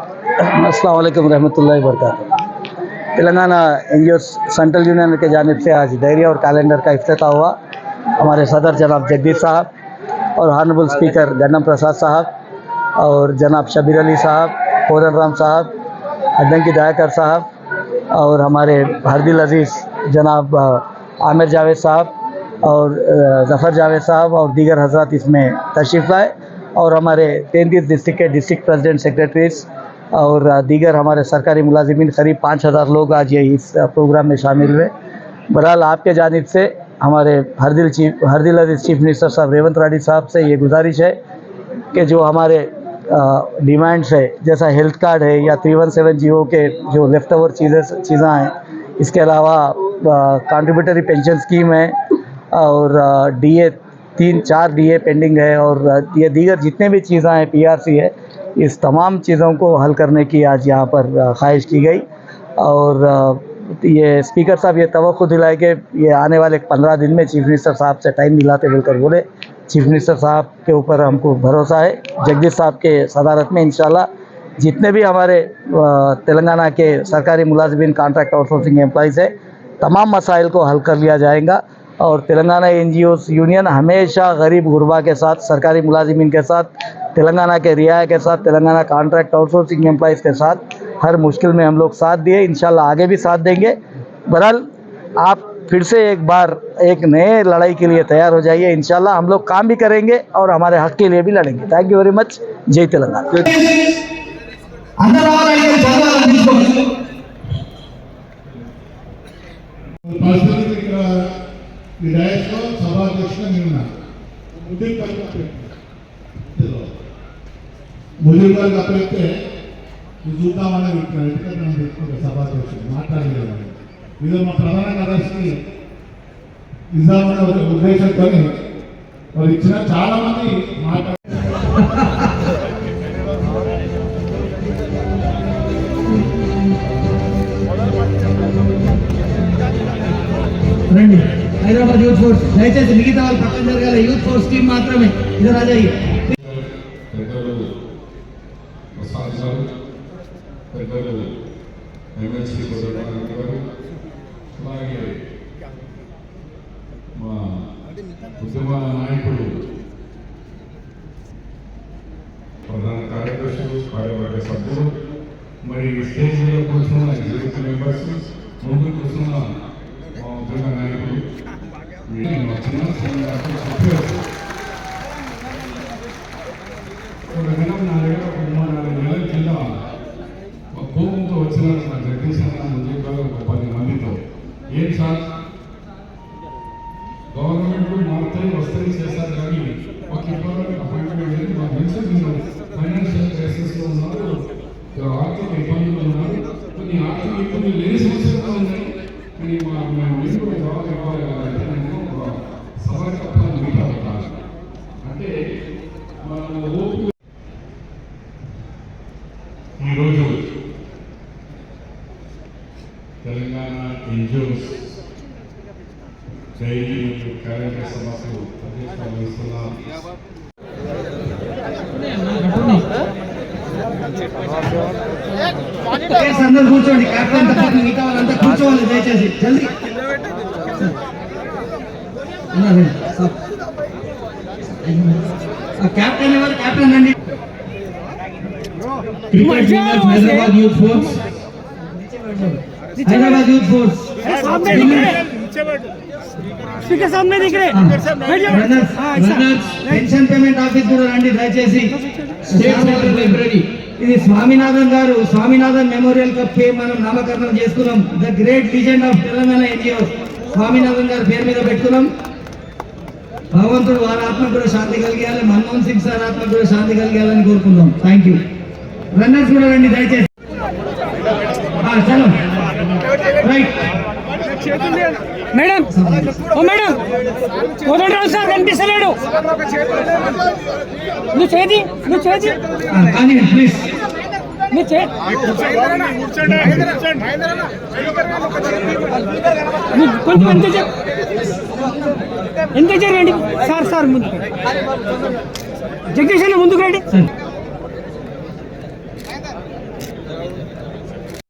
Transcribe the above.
अस्सलाम वालेकुम रहमतुल्लाहि व बरकातहू। तेलंगाना एनजीओ सेंट्रल यूनियन के जानिब से आज डायरी और कैलेंडर का इफ्तिताह हुआ। हमारे सदर जनाब जगदीश साहब और हानबल स्पीकर गन्नम प्रसाद साहब और जनाब शबीर अली साहब, कोरन राम साहब, अद्दंकी दयाकर साहब और हमारे हरदिल अजीज़ जनाब आमिर जावेद साहब और ज़फ़र जावेद साहब और दीगर हजरात इसमें तशरीफ़ लाए और हमारे 33 डिस्ट्रिक्ट के डिस्ट्रिक्ट प्रेसिडेंट सेक्रेटरीज और दीगर हमारे सरकारी मुलाजिमीन करीब 5000 लोग आज ये इस प्रोग्राम में शामिल हुए। बहरहाल आपके जानिब से हमारे हरदिल अजीज़ चीफ मिनिस्टर साहब रेवंत रेड्डी साहब से ये गुजारिश है कि जो हमारे डिमांड्स है जैसा हेल्थ कार्ड है या 317 जीओ के जो लेफ्ट ओवर चीज़ें हैं, इसके अलावा कंट्रीब्यूटरी पेंशन स्कीम है और DA 3-4 DA पेंडिंग है और ये दीगर जितने भी चीज़ें हैं PRC है, इस तमाम चीज़ों को हल करने की आज यहाँ पर ख्वाहिश की गई। और ये स्पीकर साहब ये तवक्को दिलाए कि ये आने वाले 15 दिन में चीफ मिनिस्टर साहब से टाइम दिलाते बोलकर बोले। चीफ मिनिस्टर साहब के ऊपर हमको भरोसा है। जगदीश साहब के सदारत में इंशाल्लाह जितने भी हमारे तेलंगाना के सरकारी मुलाजिमीन कॉन्ट्रैक्ट आउटसोर्सिंग एम्प्लॉइज़ है, तमाम मसाइल को हल कर लिया जाएगा। और तेलंगाना एनजीओ यूनियन हमेशा गरीब गुरबा के साथ, सरकारी मुलाजिमीन के साथ, तेलंगाना के रियाया के साथ, तेलंगाना कॉन्ट्रैक्ट आउटसोर्सिंग एम्प्लॉइज़ के साथ हर मुश्किल में हम लोग साथ दिए, इंशाल्लाह आगे भी साथ देंगे। बहरहाल आप फिर से एक बार एक नए लड़ाई के लिए तैयार हो जाइए। इंशाल्लाह हम लोग काम भी करेंगे और हमारे हक के लिए भी लड़ेंगे। Thank you very much. जय तेलंगाना। ముదిరి గారికి అప్పచెప్తే చూద్దామని వ్యక్తిగత సభాధ్యక్షుడు మాట్లాడలేదు. ఇది మా ప్రధాన కార్యదర్శికి నిజామనే ఒక ఉద్దేశంతో వాళ్ళు ఇచ్చిన చాలా మంది రండి. హైదరాబాద్ యూత్ ఫోర్స్ దయచేసి మిగతా వాళ్ళు పక్కన జరగాలి. యూత్ ఫోర్స్ టీం మాత్రమే ఇది రాజాయి. పెద్దలు ఎమ్మెల్సీ గారు, అలాగే మా ఉద్యమ నాయకుడు ప్రధాన కార్యదర్శులు, కార్యవర్గ సభ్యులు, మరి స్టేజ్ మీద కూర్చున్న ఎగ్జిక్యూటివ్ మెంబర్స్, ముందు కూర్చున్న మా ఉద్యమ నాయకులు, ఒక దినం నా దగ్గర ఒక 3-4 నెలల కింద కోపంతో వచ్చిన మా జగదీశ్ అన్న ముందు ఒక 10 మందితో, ఏం సార్ గవర్నమెంట్ మారుతాయి వస్తాయి చేస్తారు కానీ ఒక ఇబ్బంది అపాయింట్మెంట్ లేదు, మా మెన్షన్ ఫైనాన్షియల్ క్రైసిస్లో ఉన్నారు, ఆర్థిక ఇబ్బందులు ఉన్నారు, కొన్ని ఆర్థిక ఇబ్బందులు లేని సమస్యలు ఉన్నాయి, కానీ మేము కూడా జవాబు ఇవ్వాలి కాబట్టి నేను సభ చెప్పాలని మీట్ అంటే మన ఓపిక. ఈరోజు తెలంగాణ ఎన్జిఓస్ డైరీ మరియు క్యాలెండర్ సమస్యలు అధ్యక్షత వహిస్తున్న అందరూ కూర్చోండి. క్యాప్టెన్ తప్ప మిగతా వాళ్ళంతా కూర్చోవాలి దయచేసి. జల్దీ క్యాప్టెన్ ఎవరు? క్యాప్టెన్ అండి. Hyderabad youth force, Hyderabad youth force speaker సామనే దిख रहे పెన్షన్ పేమెంట్ ఆఫీస్ కూడా రండి దయచేసి. స్టేట్ సెంట్రల్ లైబ్రరీ ఇది స్వామినాథన్ గారు, స్వామినాథన్ మెమోరియల్ కప్ మనం నామకరణం చేసుకున్నాం. The great legend of Telangana NGO Swaminathan గారి పేరు మీద పెట్టుకున్నాం. భగవంతుడు వారి ఆత్మకు కూడా శాంతి కలిగేయాలి, మన్మోహన్ సింగ్ సార్ ఆత్మకు కూడా శాంతి కలిగేయాలని కోరుకుందాం. Thank you. రన్నర్స్ కూడా రండి దయచేసి. చలో రైట్ మేడం. ఓ మేడం, కోదండరావు సార్ కనిపిస్తలేడు. నువ్వు చేది కానీ ప్లీజ్ కొంచెం ఎంత చేయండి సార్ ముందు జగదీష్ అన్న ముందుకు రండి.